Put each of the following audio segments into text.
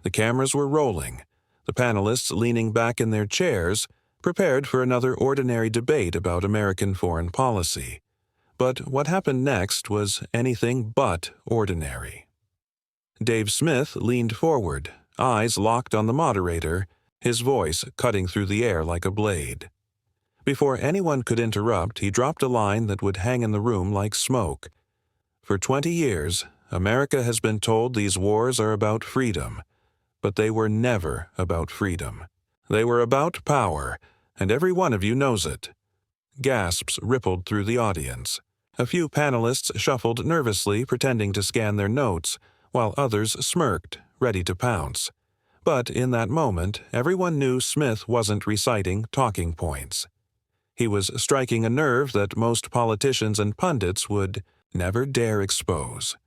The cameras were rolling, the panelists leaning back in their chairs, prepared for another ordinary debate about American foreign policy. But what happened next was anything but ordinary. Dave Smith leaned forward, eyes locked on the moderator, his voice cutting through the air like a blade. Before anyone could interrupt, he dropped a line that would hang in the room like smoke. For 20 years, America has been told these wars are about freedom, but they were never about freedom. They were about power, and every one of you knows it. Gasps rippled through the audience. A few panelists shuffled nervously, pretending to scan their notes, while others smirked, ready to pounce. But in that moment, everyone knew Smith wasn't reciting talking points. He was striking a nerve that most politicians and pundits would never dare expose.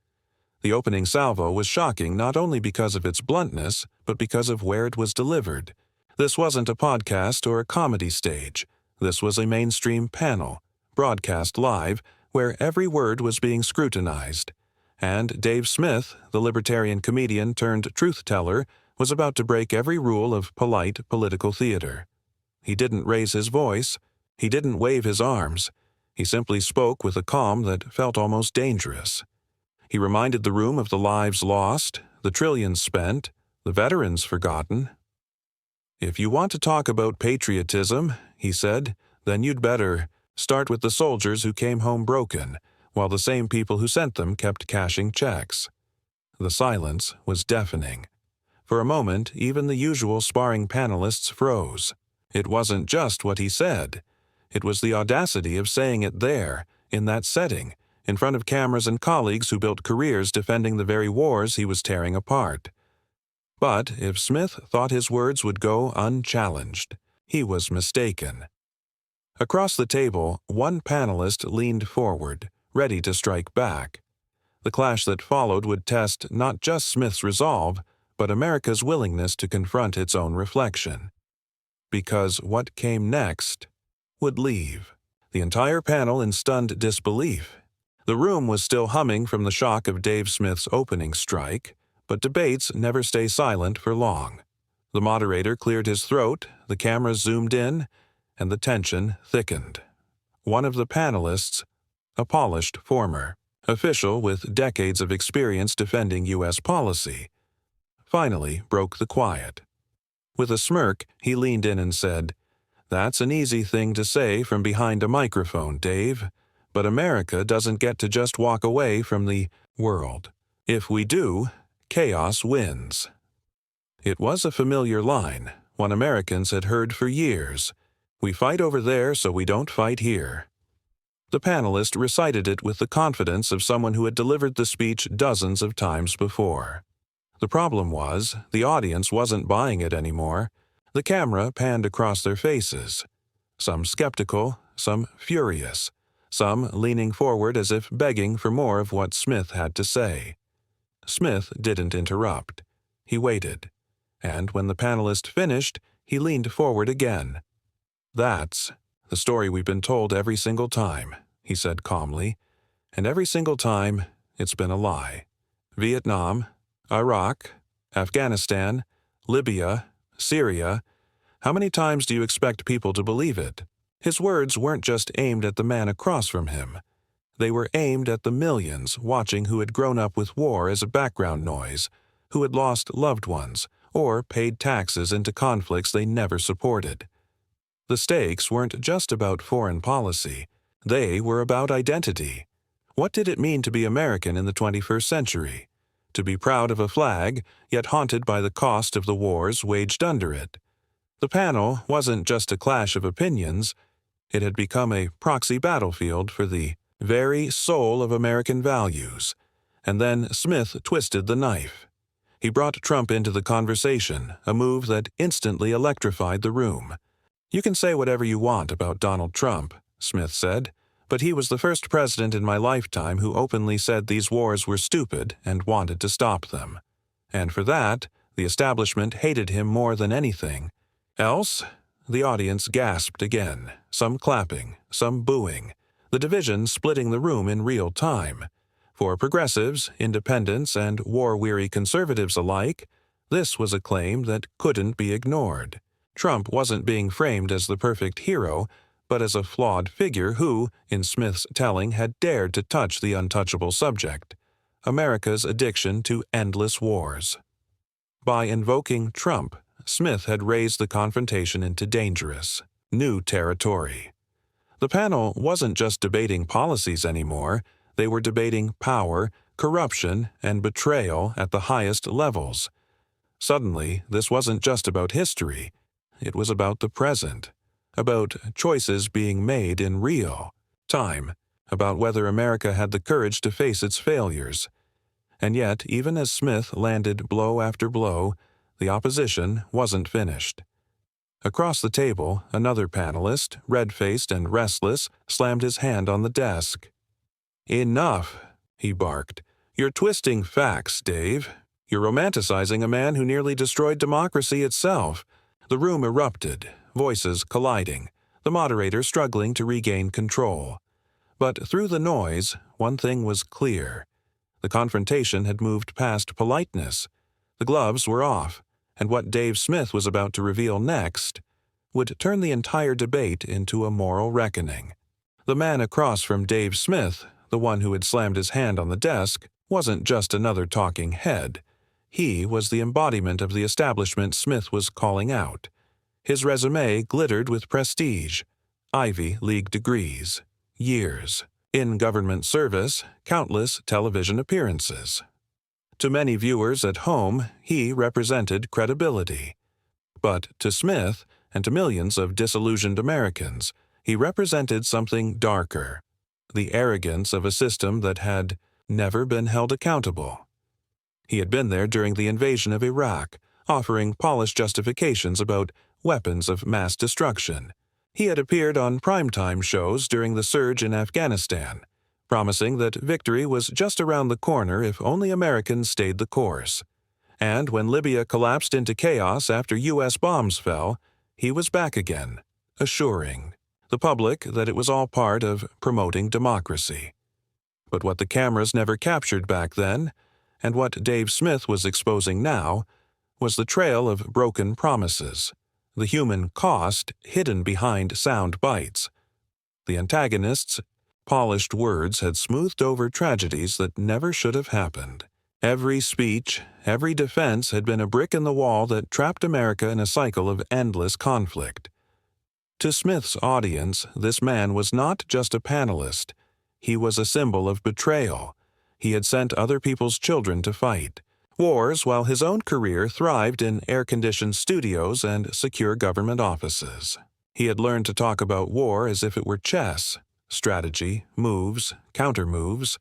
The opening salvo was shocking not only because of its bluntness, but because of where it was delivered. This wasn't a podcast or a comedy stage. This was a mainstream panel, broadcast live, where every word was being scrutinized. And Dave Smith, the libertarian comedian turned truth-teller, was about to break every rule of polite political theater. He didn't raise his voice. He didn't wave his arms. He simply spoke with a calm that felt almost dangerous. He reminded the room of the lives lost, the trillions spent, the veterans forgotten. "If you want to talk about patriotism," he said, "then you'd better start with the soldiers who came home broken, while the same people who sent them kept cashing checks." The silence was deafening. For a moment, even the usual sparring panelists froze. It wasn't just what he said. It was the audacity of saying it there, in that setting, in front of cameras and colleagues who built careers defending the very wars he was tearing apart. But if Smith thought his words would go unchallenged, he was mistaken. Across the table, one panelist leaned forward, ready to strike back. The clash that followed would test not just Smith's resolve, but America's willingness to confront its own reflection. Because what came next would leave the entire panel in stunned disbelief. The room was still humming from the shock of Dave Smith's opening strike, but debates never stay silent for long. The moderator cleared his throat, the cameras zoomed in, and the tension thickened. One of the panelists, a polished former official with decades of experience defending U.S. policy, finally broke the quiet. With a smirk, he leaned in and said, "That's an easy thing to say from behind a microphone, Dave, but America doesn't get to just walk away from the world. If we do, chaos wins." It was a familiar line, one Americans had heard for years. "We fight over there so we don't fight here." The panelist recited it with the confidence of someone who had delivered the speech dozens of times before. The problem was, the audience wasn't buying it anymore. The camera panned across their faces, some skeptical, some furious, some leaning forward as if begging for more of what Smith had to say. Smith didn't interrupt. He waited, and when the panelist finished, he leaned forward again. "That's the story we've been told every single time," he said calmly, "and every single time it's been a lie. Vietnam, Iraq, Afghanistan, Libya, Syria. How many times do you expect people to believe it?" His words weren't just aimed at the man across from him. They were aimed at the millions watching who had grown up with war as a background noise, who had lost loved ones, or paid taxes into conflicts they never supported. The stakes weren't just about foreign policy. They were about identity. What did it mean to be American in the 21st century? To be proud of a flag, yet haunted by the cost of the wars waged under it. The panel wasn't just a clash of opinions. It had become a proxy battlefield for the very soul of American values. And then Smith twisted the knife. He brought Trump into the conversation, a move that instantly electrified the room. "You can say whatever you want about Donald Trump," Smith said, "but he was the first president in my lifetime who openly said these wars were stupid and wanted to stop them. And for that, the establishment hated him more than anything else." The audience gasped again, some clapping, some booing, the division splitting the room in real time. For progressives, independents, and war-weary conservatives alike, This was a claim that couldn't be ignored. Trump wasn't being framed as the perfect hero, but as a flawed figure who, in Smith's telling, had dared to touch the untouchable subject: America's addiction to endless wars. By invoking Trump, Smith had raised the confrontation into dangerous, new territory. The panel wasn't just debating policies anymore, they were debating power, corruption, and betrayal at the highest levels. Suddenly, this wasn't just about history, it was about the present, about choices being made in real time, about whether America had the courage to face its failures. And yet, even as Smith landed blow after blow, the opposition wasn't finished. Across the table, another panelist, red-faced and restless, slammed his hand on the desk. "Enough," he barked. "You're twisting facts, Dave. You're romanticizing a man who nearly destroyed democracy itself." The room erupted, voices colliding, the moderator struggling to regain control. But through the noise, one thing was clear. The confrontation had moved past politeness. The gloves were off, and what Dave Smith was about to reveal next would turn the entire debate into a moral reckoning. The man across from Dave Smith, the one who had slammed his hand on the desk, wasn't just another talking head. He was the embodiment of the establishment Smith was calling out. His resume glittered with prestige: Ivy League degrees, years in government service, countless television appearances. To many viewers at home, he represented credibility. But to Smith, and to millions of disillusioned Americans, he represented something darker: the arrogance of a system that had never been held accountable. He had been there during the invasion of Iraq, offering polished justifications about weapons of mass destruction. He had appeared on primetime shows during the surge in Afghanistan, promising that victory was just around the corner if only Americans stayed the course. And when Libya collapsed into chaos after U.S. bombs fell, he was back again, assuring the public that it was all part of promoting democracy. But what the cameras never captured back then, and what Dave Smith was exposing now, was the trail of broken promises, the human cost hidden behind sound bites. The antagonists' polished words had smoothed over tragedies that never should have happened. Every speech, every defense had been a brick in the wall that trapped America in a cycle of endless conflict. To Smith's audience, this man was not just a panelist. He was a symbol of betrayal. He had sent other people's children to fight wars while his own career thrived in air-conditioned studios and secure government offices. He had learned to talk about war as if it were chess: strategy, moves, counter-moves,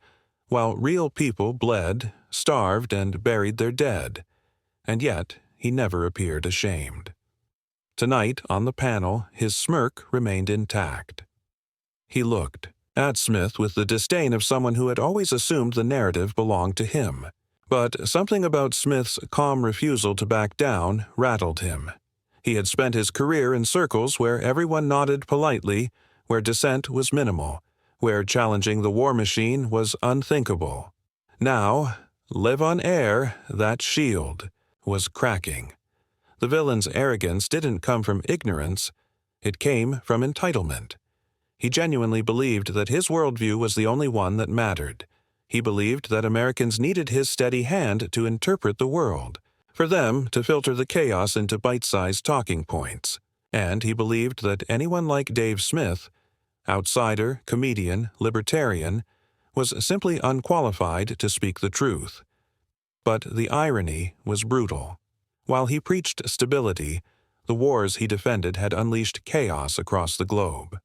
while real people bled, starved, and buried their dead. And yet, he never appeared ashamed. Tonight, on the panel, his smirk remained intact. He looked at Smith with the disdain of someone who had always assumed the narrative belonged to him. But something about Smith's calm refusal to back down rattled him. He had spent his career in circles where everyone nodded politely, where dissent was minimal, where challenging the war machine was unthinkable. Now, live on air, that shield was cracking. The villain's arrogance didn't come from ignorance, it came from entitlement. He genuinely believed that his worldview was the only one that mattered. He believed that Americans needed his steady hand to interpret the world, for them to filter the chaos into bite-sized talking points. And he believed that anyone like Dave Smith, outsider, comedian, libertarian, was simply unqualified to speak the truth. But the irony was brutal. While he preached stability, the wars he defended had unleashed chaos across the globe.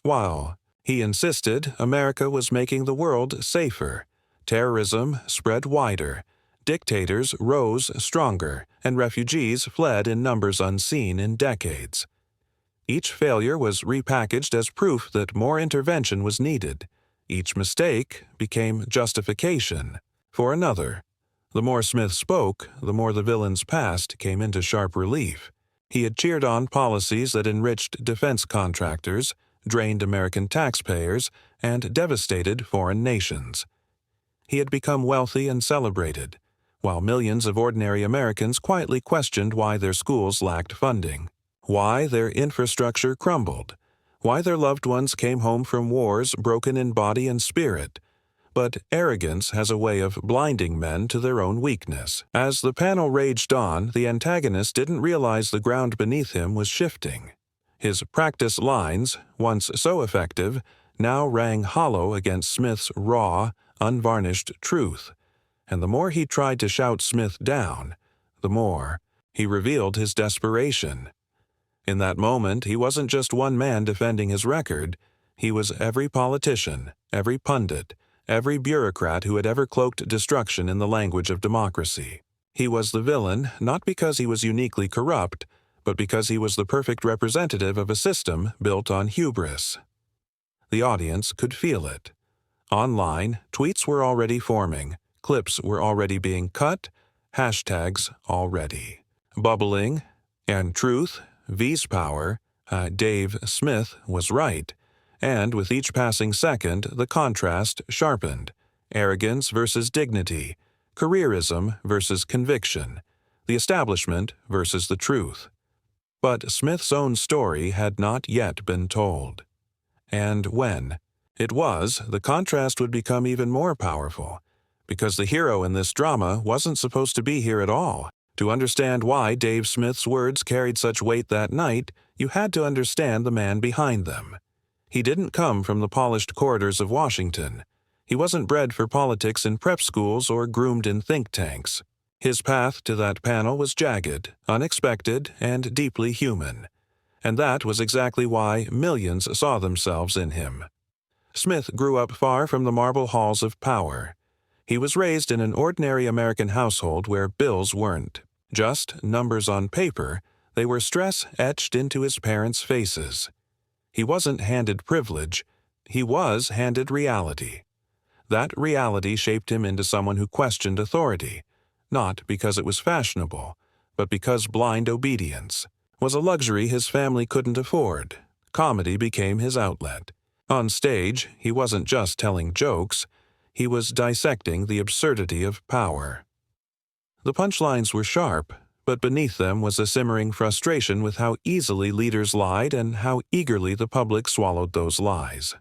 While he insisted America was making the world safer, terrorism spread wider, dictators rose stronger, and refugees fled in numbers unseen in decades. Each failure was repackaged as proof that more intervention was needed. Each mistake became justification for another. The more Smith spoke, the more the villain's past came into sharp relief. He had cheered on policies that enriched defense contractors, drained American taxpayers, and devastated foreign nations. He had become wealthy and celebrated, while millions of ordinary Americans quietly questioned why their schools lacked funding, why their infrastructure crumbled, why their loved ones came home from wars broken in body and spirit. But arrogance has a way of blinding men to their own weakness. As the panel raged on, the antagonist didn't realize the ground beneath him was shifting. His practice lines, once so effective, now rang hollow against Smith's raw, unvarnished truth. And the more he tried to shout Smith down, the more he revealed his desperation. In that moment, he wasn't just one man defending his record. He was every politician, every pundit, every bureaucrat who had ever cloaked destruction in the language of democracy. He was the villain not because he was uniquely corrupt, but because he was the perfect representative of a system built on hubris. The audience could feel it. Online, tweets were already forming, clips were already being cut, hashtags already bubbling, and truth, V's power, Dave Smith was right. And with each passing second, the contrast sharpened. Arrogance versus dignity, careerism versus conviction, the establishment versus the truth. But Smith's own story had not yet been told. And when it was, the contrast would become even more powerful, because the hero in this drama wasn't supposed to be here at all. To understand why Dave Smith's words carried such weight that night, you had to understand the man behind them. He didn't come from the polished corridors of Washington. He wasn't bred for politics in prep schools or groomed in think tanks. His path to that panel was jagged, unexpected, and deeply human. And that was exactly why millions saw themselves in him. Smith grew up far from the marble halls of power. He was raised in an ordinary American household where bills weren't just numbers on paper, they were stress etched into his parents' faces. He wasn't handed privilege, he was handed reality. That reality shaped him into someone who questioned authority, not because it was fashionable, but because blind obedience was a luxury his family couldn't afford. Comedy became his outlet. On stage, he wasn't just telling jokes, he was dissecting the absurdity of power. The punchlines were sharp, but beneath them was a simmering frustration with how easily leaders lied and how eagerly the public swallowed those lies.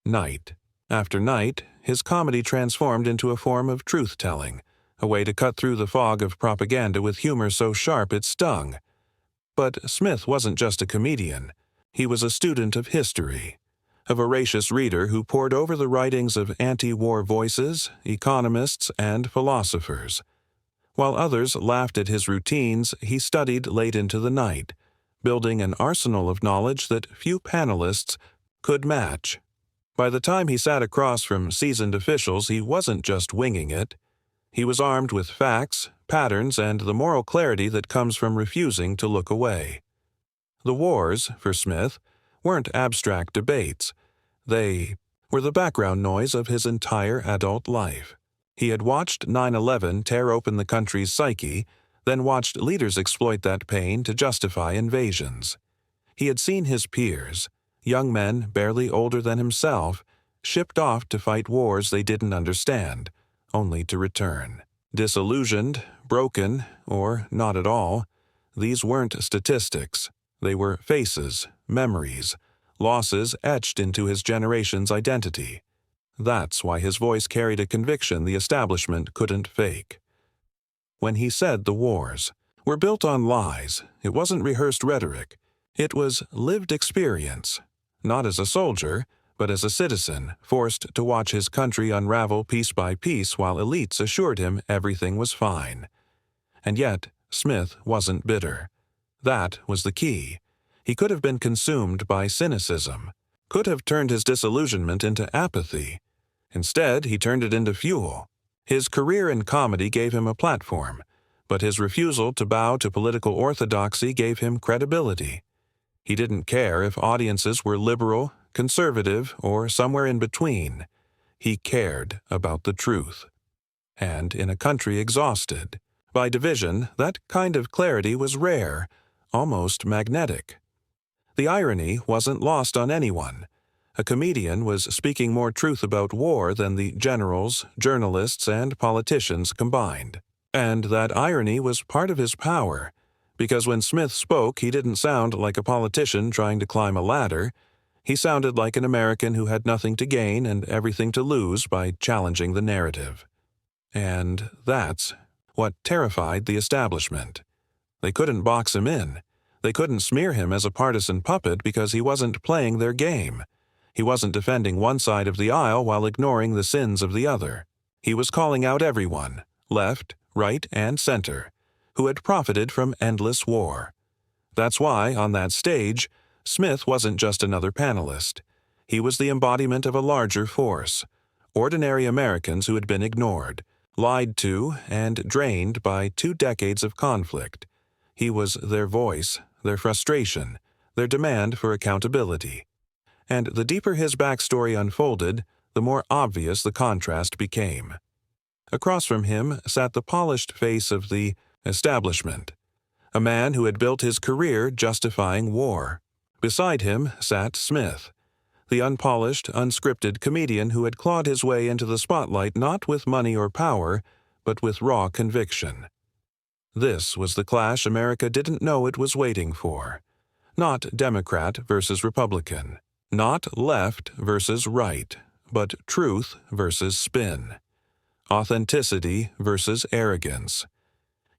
Night after night, his comedy transformed into a form of truth-telling, a way to cut through the fog of propaganda with humor so sharp it stung. But Smith wasn't just a comedian. He was a student of history, a voracious reader who pored over the writings of anti-war voices, economists, and philosophers. While others laughed at his routines, he studied late into the night, building an arsenal of knowledge that few panelists could match. By the time he sat across from seasoned officials, he wasn't just winging it. He was armed with facts, patterns, and the moral clarity that comes from refusing to look away. The wars, for Smith, weren't abstract debates. They were the background noise of his entire adult life. He had watched 9/11 tear open the country's psyche, then watched leaders exploit that pain to justify invasions. He had seen his peers, young men barely older than himself, shipped off to fight wars they didn't understand, only to return. Disillusioned, broken, or not at all, these weren't statistics. They were faces, memories, losses etched into his generation's identity. That's why his voice carried a conviction the establishment couldn't fake. When he said the wars were built on lies, it wasn't rehearsed rhetoric. It was lived experience, not as a soldier, but as a citizen, forced to watch his country unravel piece by piece while elites assured him everything was fine. And yet, Smith wasn't bitter. That was the key. He could have been consumed by cynicism, could have turned his disillusionment into apathy. Instead, he turned it into fuel. His career in comedy gave him a platform, but his refusal to bow to political orthodoxy gave him credibility. He didn't care if audiences were liberal, conservative, or somewhere in between. He cared about the truth. And in a country exhausted by division, that kind of clarity was rare, almost magnetic. The irony wasn't lost on anyone. A comedian was speaking more truth about war than the generals, journalists, and politicians combined. And that irony was part of his power, because when Smith spoke, he didn't sound like a politician trying to climb a ladder. He sounded like an American who had nothing to gain and everything to lose by challenging the narrative. And that's what terrified the establishment. They couldn't box him in. They couldn't smear him as a partisan puppet because he wasn't playing their game. He wasn't defending one side of the aisle while ignoring the sins of the other. He was calling out everyone, left, right, and center, who had profited from endless war. That's why, on that stage, Smith wasn't just another panelist. He was the embodiment of a larger force, ordinary Americans who had been ignored, lied to, and drained by 2 decades of conflict. He was their voice, their frustration, their demand for accountability. And the deeper his backstory unfolded, the more obvious the contrast became. Across from him sat the polished face of the establishment, a man who had built his career justifying war. Beside him sat Smith, the unpolished, unscripted comedian who had clawed his way into the spotlight not with money or power, but with raw conviction. This was the clash America didn't know it was waiting for. Not Democrat versus Republican, not left versus right, but truth versus spin. Authenticity versus arrogance.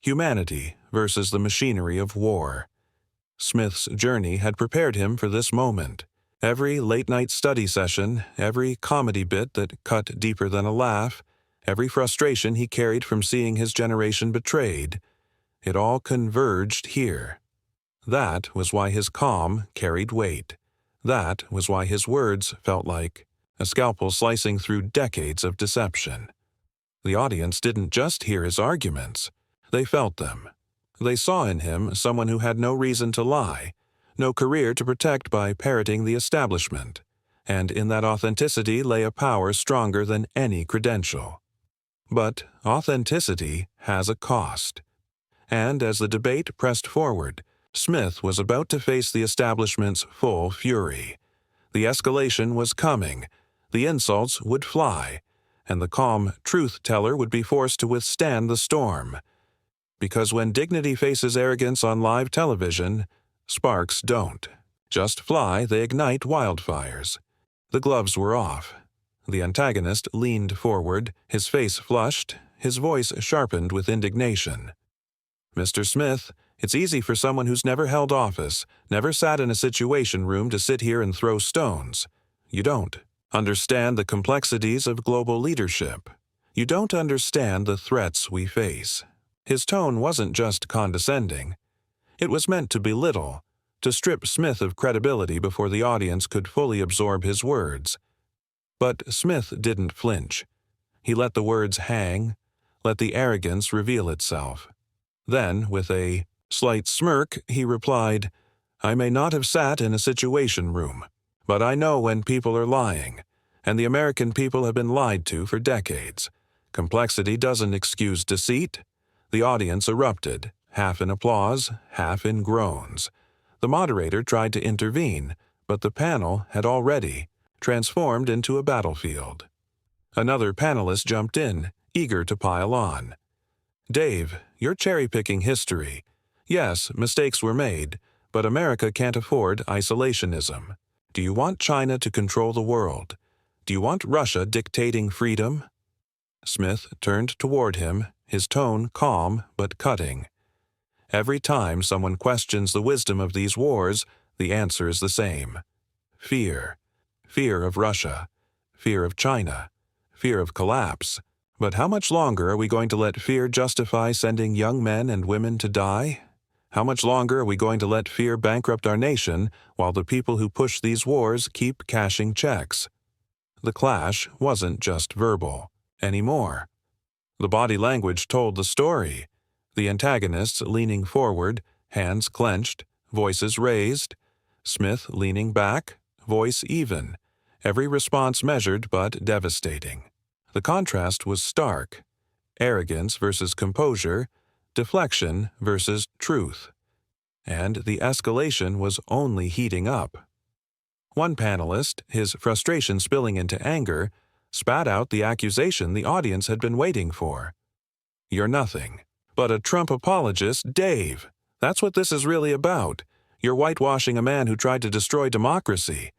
Humanity versus the machinery of war. Smith's journey had prepared him for this moment. Every late-night study session, every comedy bit that cut deeper than a laugh, every frustration he carried from seeing his generation betrayed, it all converged here. That was why his calm carried weight. That was why his words felt like a scalpel slicing through decades of deception. The audience didn't just hear his arguments. They felt them. They saw in him someone who had no reason to lie, no career to protect by parroting the establishment, and in that authenticity lay a power stronger than any credential. But authenticity has a cost. And as the debate pressed forward, Smith was about to face the establishment's full fury. The escalation was coming, the insults would fly, and the calm truth-teller would be forced to withstand the storm. Because when dignity faces arrogance on live television, sparks don't just fly, they ignite wildfires. The gloves were off. The antagonist leaned forward, his face flushed, his voice sharpened with indignation. "Mr. Smith, it's easy for someone who's never held office, never sat in a situation room to sit here and throw stones. You don't understand the complexities of global leadership. You don't understand the threats we face." His tone wasn't just condescending. It was meant to belittle, to strip Smith of credibility before the audience could fully absorb his words. But Smith didn't flinch. He let the words hang, let the arrogance reveal itself. Then, with a slight smirk, he replied, "I may not have sat in a situation room, but I know when people are lying, and the American people have been lied to for decades. Complexity doesn't excuse deceit." The audience erupted, half in applause, half in groans. The moderator tried to intervene, but the panel had already transformed into a battlefield. Another panelist jumped in, eager to pile on. "Dave, you're cherry-picking history. Yes, mistakes were made, but America can't afford isolationism. Do you want China to control the world? Do you want Russia dictating freedom?" Smith turned toward him, his tone calm but cutting. Every time someone questions the wisdom of these wars, the answer is the same. Fear. Fear of Russia. Fear of China. Fear of collapse. But how much longer are we going to let fear justify sending young men and women to die? How much longer are we going to let fear bankrupt our nation while the people who push these wars keep cashing checks? The clash wasn't just verbal anymore. The body language told the story. The antagonists leaning forward, hands clenched, voices raised. Smith leaning back, voice even. Every response measured but devastating. The contrast was stark. Arrogance versus composure, deflection versus truth. And the escalation was only heating up. One panelist, his frustration spilling into anger, spat out the accusation the audience had been waiting for. "You're nothing but a Trump apologist, Dave. That's what this is really about. You're whitewashing a man who tried to destroy democracy."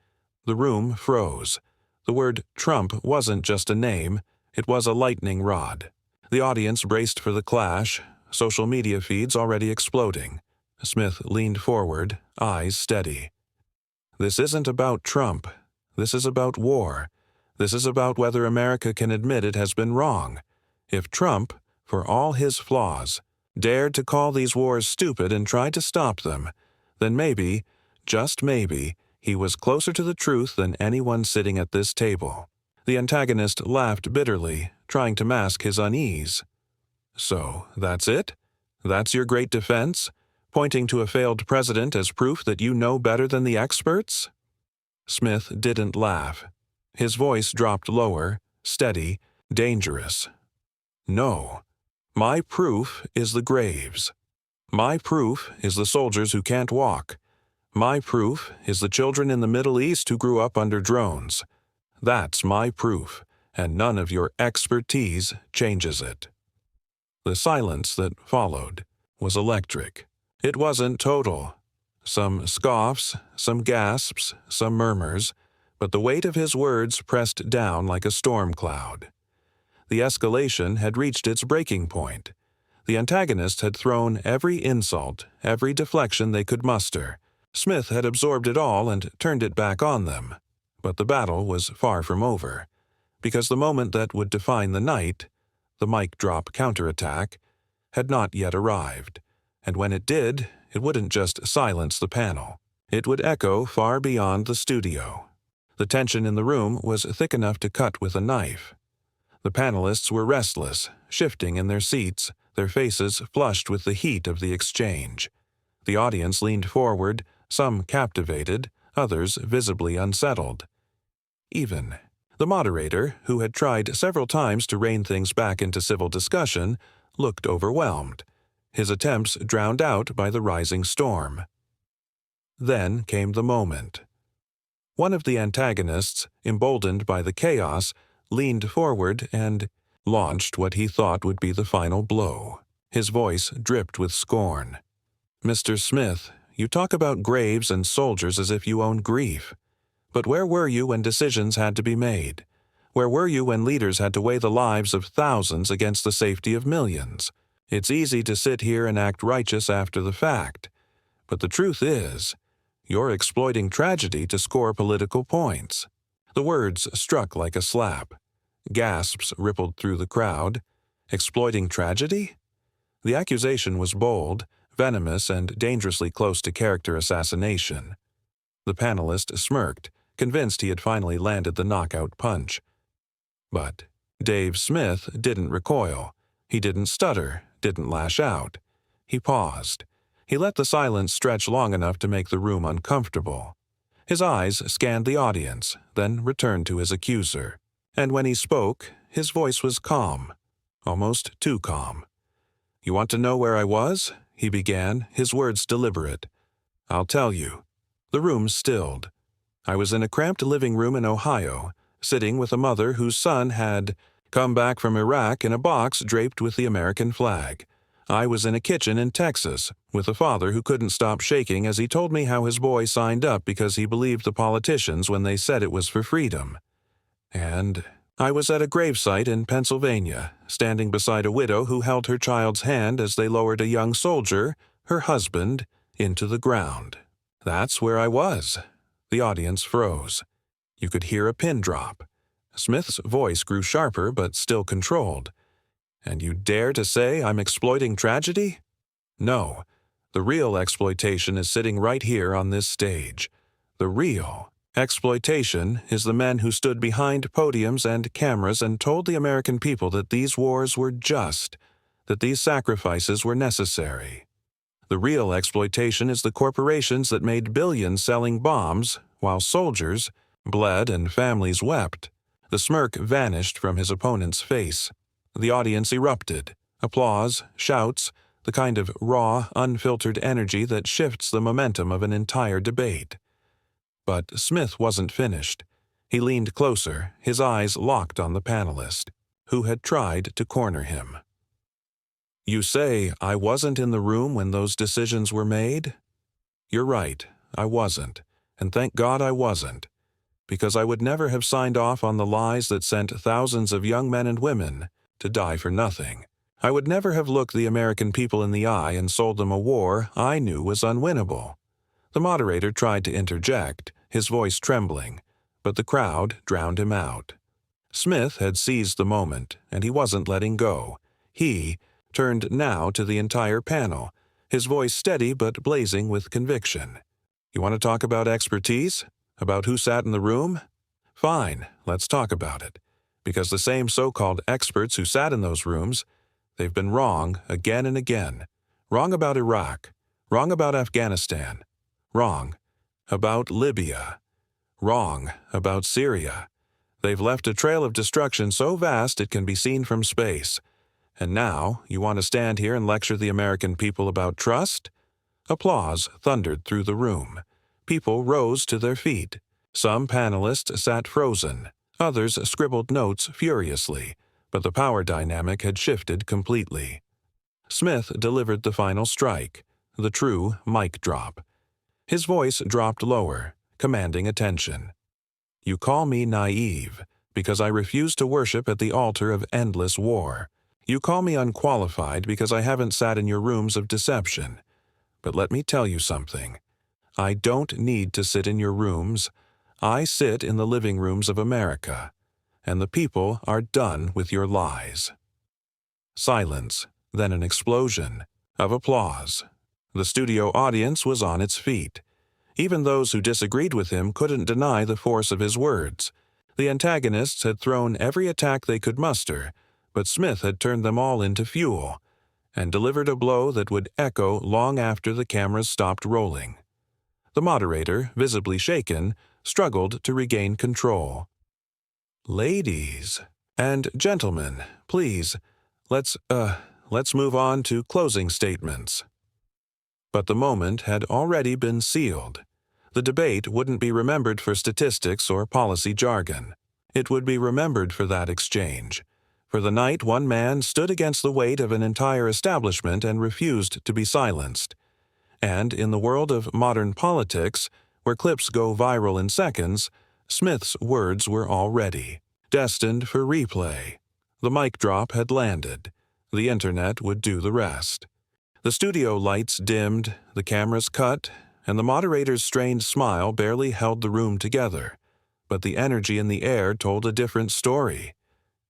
The room froze. The word Trump wasn't just a name, it was a lightning rod. The audience braced for the clash, social media feeds already exploding. Smith leaned forward, eyes steady. "This isn't about Trump. This is about war. This is about whether America can admit it has been wrong. If Trump, for all his flaws, dared to call these wars stupid and tried to stop them, then maybe, just maybe, he was closer to the truth than anyone sitting at this table." The antagonist laughed bitterly, trying to mask his unease. "So, that's it? That's your great defense? Pointing to a failed president as proof that you know better than the experts?" Smith didn't laugh. His voice dropped lower, steady, dangerous. "No. My proof is the graves. My proof is the soldiers who can't walk. My proof is the children in the Middle East who grew up under drones. That's my proof, and none of your expertise changes it." The silence that followed was electric. It wasn't total. Some scoffs, some gasps, some murmurs, but the weight of his words pressed down like a storm cloud. The escalation had reached its breaking point. The antagonists had thrown every insult, every deflection they could muster. Smith had absorbed it all and turned it back on them. But the battle was far from over, because the moment that would define the night, the mic drop counterattack, had not yet arrived, and when it did, it wouldn't just silence the panel. It would echo far beyond the studio. The tension in the room was thick enough to cut with a knife. The panelists were restless, shifting in their seats, their faces flushed with the heat of the exchange. The audience leaned forward, some captivated, others visibly unsettled. Even the moderator, who had tried several times to rein things back into civil discussion, looked overwhelmed, his attempts drowned out by the rising storm. Then came the moment. One of the antagonists, emboldened by the chaos, leaned forward and launched what he thought would be the final blow. His voice dripped with scorn. "Mr. Smith, you talk about graves and soldiers as if you own grief. But where were you when decisions had to be made? Where were you when leaders had to weigh the lives of thousands against the safety of millions? It's easy to sit here and act righteous after the fact. But the truth is, you're exploiting tragedy to score political points." The words struck like a slap. Gasps rippled through the crowd. Exploiting tragedy? The accusation was bold, venomous, and dangerously close to character assassination. The panelist smirked, convinced he had finally landed the knockout punch. But Dave Smith didn't recoil. He didn't stutter, didn't lash out. He paused. He let the silence stretch long enough to make the room uncomfortable. His eyes scanned the audience, then returned to his accuser. And when he spoke, his voice was calm, almost too calm. "You want to know where I was?" he began, his words deliberate. "I'll tell you." The room stilled. I was in a cramped living room in Ohio, sitting with a mother whose son had come back from Iraq in a box draped with the American flag. I was in a kitchen in Texas, with a father who couldn't stop shaking as he told me how his boy signed up because he believed the politicians when they said it was for freedom. And I was at a gravesite in Pennsylvania, standing beside a widow who held her child's hand as they lowered a young soldier, her husband, into the ground. That's where I was. The audience froze. You could hear a pin drop. Smith's voice grew sharper but still controlled. "And you dare to say I'm exploiting tragedy? No. The real exploitation is sitting right here on this stage. The real exploitation is the men who stood behind podiums and cameras and told the American people that these wars were just, that these sacrifices were necessary. The real exploitation is the corporations that made billions selling bombs while soldiers bled and families wept." The smirk vanished from his opponent's face. The audience erupted. Applause, shouts, the kind of raw, unfiltered energy that shifts the momentum of an entire debate. But Smith wasn't finished. He leaned closer, his eyes locked on the panelist, who had tried to corner him. "You say I wasn't in the room when those decisions were made? You're right, I wasn't, and thank God I wasn't, because I would never have signed off on the lies that sent thousands of young men and women to die for nothing. I would never have looked the American people in the eye and sold them a war I knew was unwinnable." The moderator tried to interject, his voice trembling, but the crowd drowned him out. Smith had seized the moment, and he wasn't letting go. He turned now to the entire panel, his voice steady but blazing with conviction. "You want to talk about expertise? About who sat in the room? Fine, let's talk about it. Because the same so-called experts who sat in those rooms, they've been wrong again and again. Wrong about Iraq. Wrong about Afghanistan. Wrong about Libya. Wrong about Syria. They've left a trail of destruction so vast it can be seen from space. And now you want to stand here and lecture the American people about trust?" Applause thundered through the room. People rose to their feet. Some panelists sat frozen. Others scribbled notes furiously, but the power dynamic had shifted completely. Smith delivered the final strike, the true mic drop. His voice dropped lower, commanding attention. "You call me naive, because I refuse to worship at the altar of endless war. You call me unqualified because I haven't sat in your rooms of deception. But let me tell you something. I don't need to sit in your rooms. I sit in the living rooms of America, and the people are done with your lies." Silence, then an explosion of applause. The studio audience was on its feet. Even those who disagreed with him couldn't deny the force of his words. The antagonists had thrown every attack they could muster, but Smith had turned them all into fuel, and delivered a blow that would echo long after the cameras stopped rolling. The moderator, visibly shaken, struggled to regain control. "Ladies and gentlemen, please, let's move on to closing statements." But the moment had already been sealed. The debate wouldn't be remembered for statistics or policy jargon. It would be remembered for that exchange, for the night one man stood against the weight of an entire establishment and refused to be silenced. And in the world of modern politics, where clips go viral in seconds, Smith's words were already destined for replay. The mic drop had landed. The internet would do the rest. The studio lights dimmed, the cameras cut, and the moderator's strained smile barely held the room together. But the energy in the air told a different story.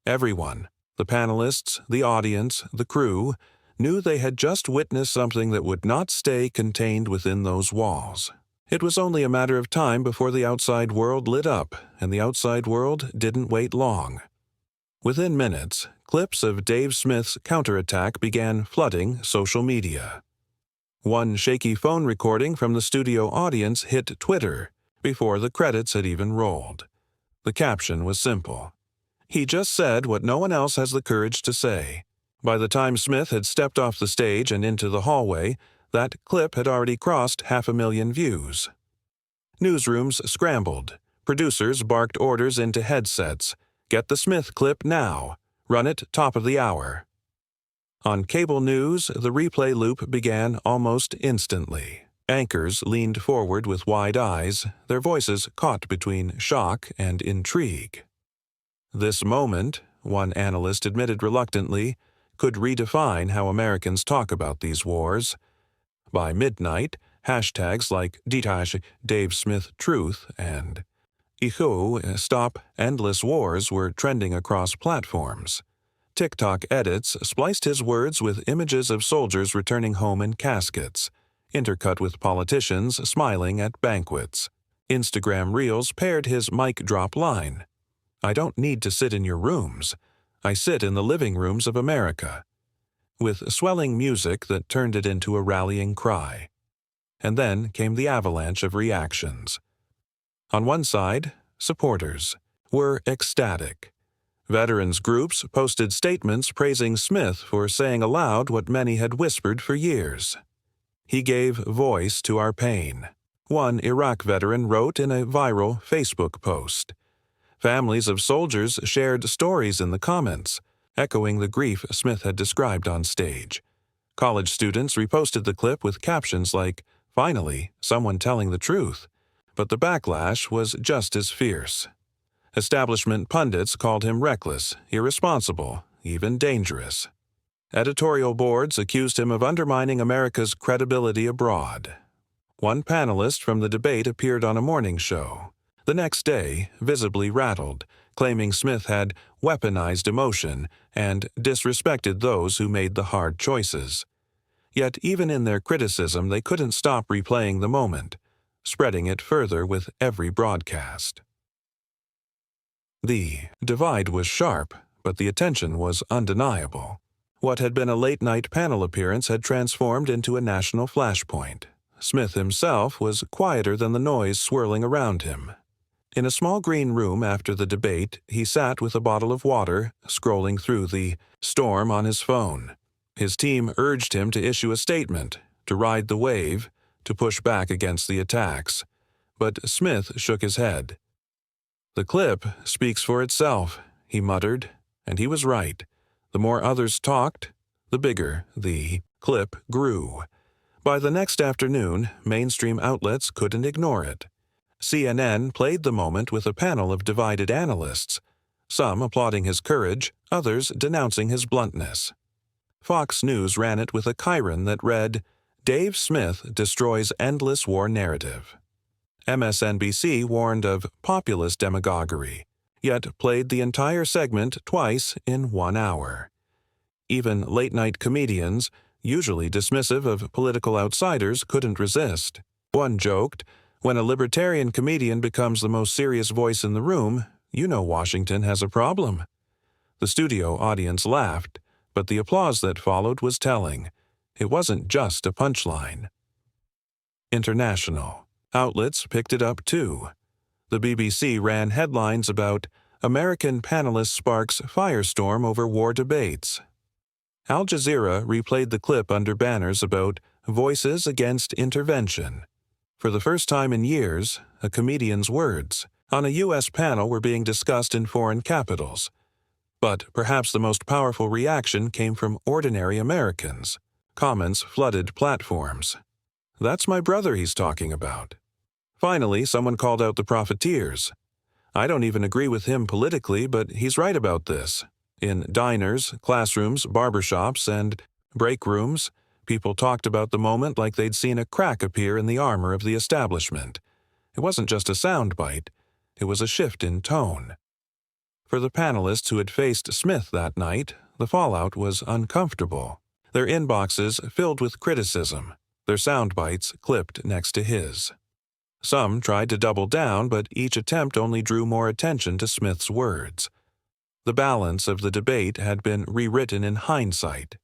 Everyone, the panelists, the audience, the crew, knew they had just witnessed something that would not stay contained within those walls. It was only a matter of time before the outside world lit up, and the outside world didn't wait long. Within minutes, clips of Dave Smith's counterattack began flooding social media. One shaky phone recording from the studio audience hit Twitter before the credits had even rolled. The caption was simple. "He just said what no one else has the courage to say." By the time Smith had stepped off the stage and into the hallway, that clip had already crossed 500,000 views. Newsrooms scrambled. Producers barked orders into headsets. "Get the Smith clip now. Run it top of the hour." On cable news, the replay loop began almost instantly. Anchors leaned forward with wide eyes, their voices caught between shock and intrigue. This moment, one analyst admitted reluctantly, could redefine how Americans talk about these wars. By midnight, hashtags like Dave Smith Truth and Iho Stop Endless Wars were trending across platforms. TikTok edits spliced his words with images of soldiers returning home in caskets, intercut with politicians smiling at banquets. Instagram Reels paired his mic drop line. "I don't need to sit in your rooms. I sit in the living rooms of America," with swelling music that turned it into a rallying cry. And then came the avalanche of reactions. On one side, supporters were ecstatic. Veterans groups posted statements praising Smith for saying aloud what many had whispered for years. "He gave voice to our pain." one Iraq veteran wrote in a viral Facebook post. Families of soldiers shared stories in the comments, echoing the grief Smith had described on stage. College students reposted the clip with captions like, "Finally, someone telling the truth." But the backlash was just as fierce. Establishment pundits called him reckless, irresponsible, even dangerous. Editorial boards accused him of undermining America's credibility abroad. One panelist from the debate appeared on a morning show. The next day, visibly rattled, claiming Smith had weaponized emotion and disrespected those who made the hard choices. Yet even in their criticism, they couldn't stop replaying the moment, spreading it further with every broadcast. The divide was sharp, but the attention was undeniable. What had been a late-night panel appearance had transformed into a national flashpoint. Smith himself was quieter than the noise swirling around him. In a small green room after the debate, he sat with a bottle of water, scrolling through the storm on his phone. His team urged him to issue a statement, to ride the wave, to push back against the attacks. But Smith shook his head. "The clip speaks for itself," he muttered, and he was right. The more others talked, the bigger the clip grew. By the next afternoon, mainstream outlets couldn't ignore it. CNN played the moment with a panel of divided analysts, some applauding his courage, others denouncing his bluntness. Fox News ran it with a chyron that read, "Dave Smith destroys endless war narrative." MSNBC warned of populist demagoguery, yet played the entire segment twice in 1 hour. Even late-night comedians, usually dismissive of political outsiders, couldn't resist. One joked, "When a libertarian comedian becomes the most serious voice in the room, you know Washington has a problem." The studio audience laughed, but the applause that followed was telling. It wasn't just a punchline. International outlets picked it up too. The BBC ran headlines about "American panelist sparks firestorm over war debates." Al Jazeera replayed the clip under banners about "Voices Against Intervention." For the first time in years, a comedian's words on a U.S. panel were being discussed in foreign capitals. But perhaps the most powerful reaction came from ordinary Americans. Comments flooded platforms. "That's my brother he's talking about." Finally, someone called out the profiteers. "I don't even agree with him politically, but he's right about this." In diners, classrooms, barbershops, and break rooms, people talked about the moment like they'd seen a crack appear in the armor of the establishment. It wasn't just a soundbite, it was a shift in tone. For the panelists who had faced Smith that night, the fallout was uncomfortable. Their inboxes filled with criticism, their soundbites clipped next to his. Some tried to double down, but each attempt only drew more attention to Smith's words. The balance of the debate had been rewritten in hindsight.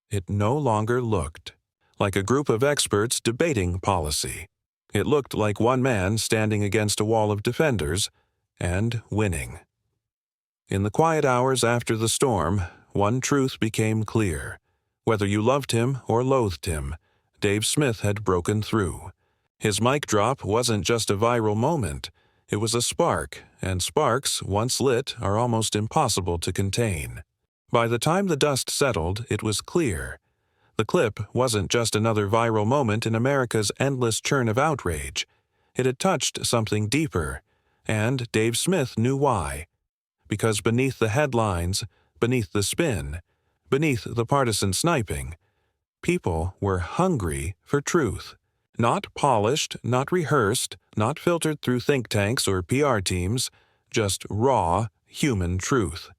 It no longer looked like a group of experts debating policy. It looked like one man standing against a wall of defenders and winning. In the quiet hours after the storm, one truth became clear. Whether you loved him or loathed him, Dave Smith had broken through. His mic drop wasn't just a viral moment. It was a spark, and sparks, once lit, are almost impossible to contain. By the time the dust settled, it was clear. The clip wasn't just another viral moment in America's endless churn of outrage. It had touched something deeper, and Dave Smith knew why. Because beneath the headlines, beneath the spin, beneath the partisan sniping, people were hungry for truth. Not polished, not rehearsed, not filtered through think tanks or PR teams, just raw, human truth.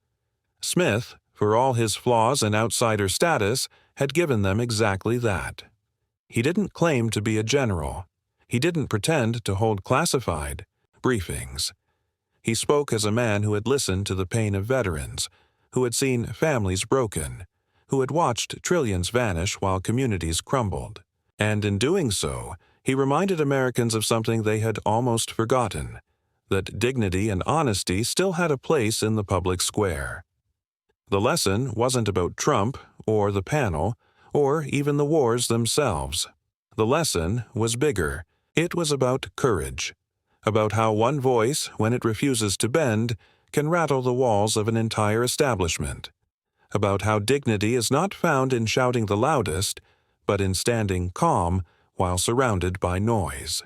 Smith, for all his flaws and outsider status, had given them exactly that. He didn't claim to be a general. He didn't pretend to hold classified briefings. He spoke as a man who had listened to the pain of veterans, who had seen families broken, who had watched trillions vanish while communities crumbled. And in doing so, he reminded Americans of something they had almost forgotten, that dignity and honesty still had a place in the public square. The lesson wasn't about Trump or the panel or even the wars themselves. The lesson was bigger. It was about courage, about how one voice, when it refuses to bend, can rattle the walls of an entire establishment, about how dignity is not found in shouting the loudest, but in standing calm while surrounded by noise.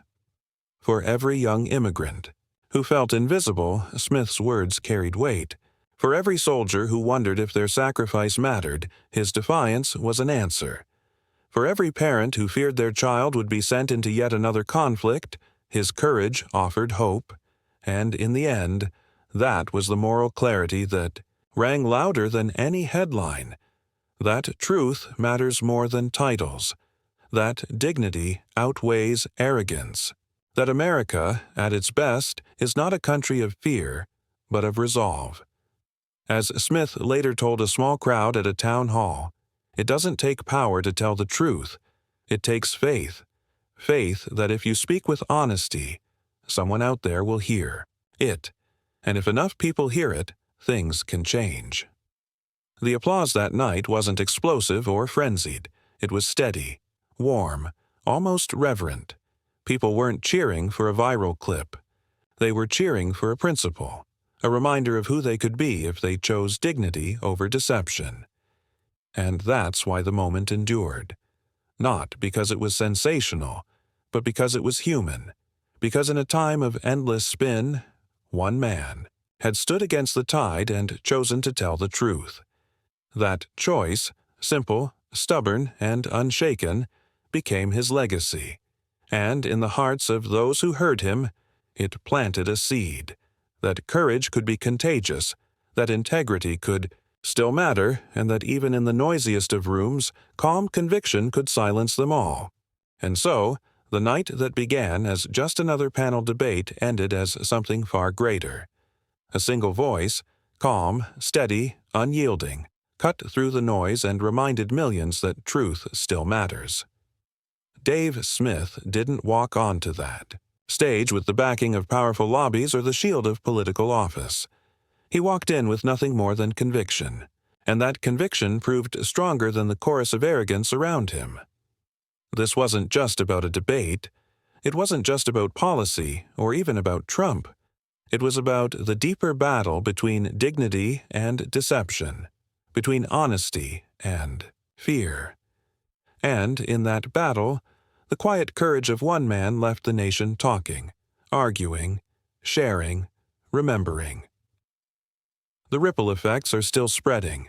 For every young immigrant who felt invisible, Smith's words carried weight. For every soldier who wondered if their sacrifice mattered, his defiance was an answer. For every parent who feared their child would be sent into yet another conflict, his courage offered hope. And in the end, that was the moral clarity that rang louder than any headline, that truth matters more than titles, that dignity outweighs arrogance, that America, at its best, is not a country of fear, but of resolve. As Smith later told a small crowd at a town hall, it doesn't take power to tell the truth. It takes faith. Faith that if you speak with honesty, someone out there will hear it. And if enough people hear it, things can change. The applause that night wasn't explosive or frenzied. It was steady, warm, almost reverent. People weren't cheering for a viral clip. They were cheering for a principle, a reminder of who they could be if they chose dignity over deception. And that's why the moment endured. Not because it was sensational, but because it was human. Because in a time of endless spin, one man had stood against the tide and chosen to tell the truth. That choice, simple, stubborn, and unshaken, became his legacy. And in the hearts of those who heard him, it planted a seed. That courage could be contagious, that integrity could still matter, and that even in the noisiest of rooms, calm conviction could silence them all. And so, the night that began as just another panel debate ended as something far greater. A single voice, calm, steady, unyielding, cut through the noise and reminded millions that truth still matters. Dave Smith didn't walk onto that stage with the backing of powerful lobbies or the shield of political office. He walked in with nothing more than conviction, and that conviction proved stronger than the chorus of arrogance around him. This wasn't just about a debate. It wasn't just about policy or even about Trump. It was about the deeper battle between dignity and deception, between honesty and fear. And in that battle, the quiet courage of one man left the nation talking, arguing, sharing, remembering. The ripple effects are still spreading.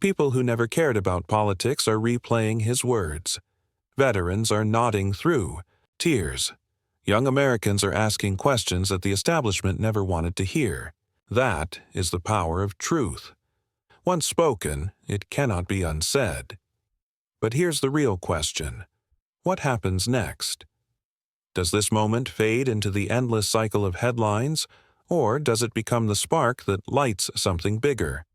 People who never cared about politics are replaying his words. Veterans are nodding through tears. Young Americans are asking questions that the establishment never wanted to hear. That is the power of truth. Once spoken, it cannot be unsaid. But here's the real question. What happens next? Does this moment fade into the endless cycle of headlines, or does it become the spark that lights something bigger?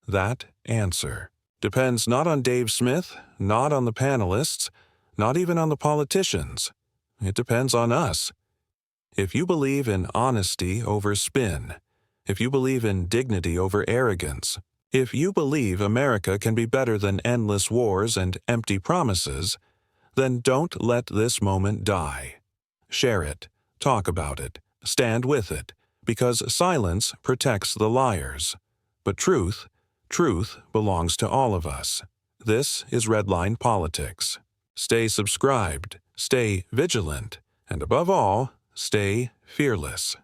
That answer depends not on Dave Smith, not on the panelists, not even on the politicians. It depends on us. If you believe in honesty over spin, if you believe in dignity over arrogance, if you believe America can be better than endless wars and empty promises, then don't let this moment die. Share it, talk about it, stand with it, because silence protects the liars. But truth belongs to all of us. This is Redline Politics. Stay subscribed, stay vigilant, and above all, stay fearless.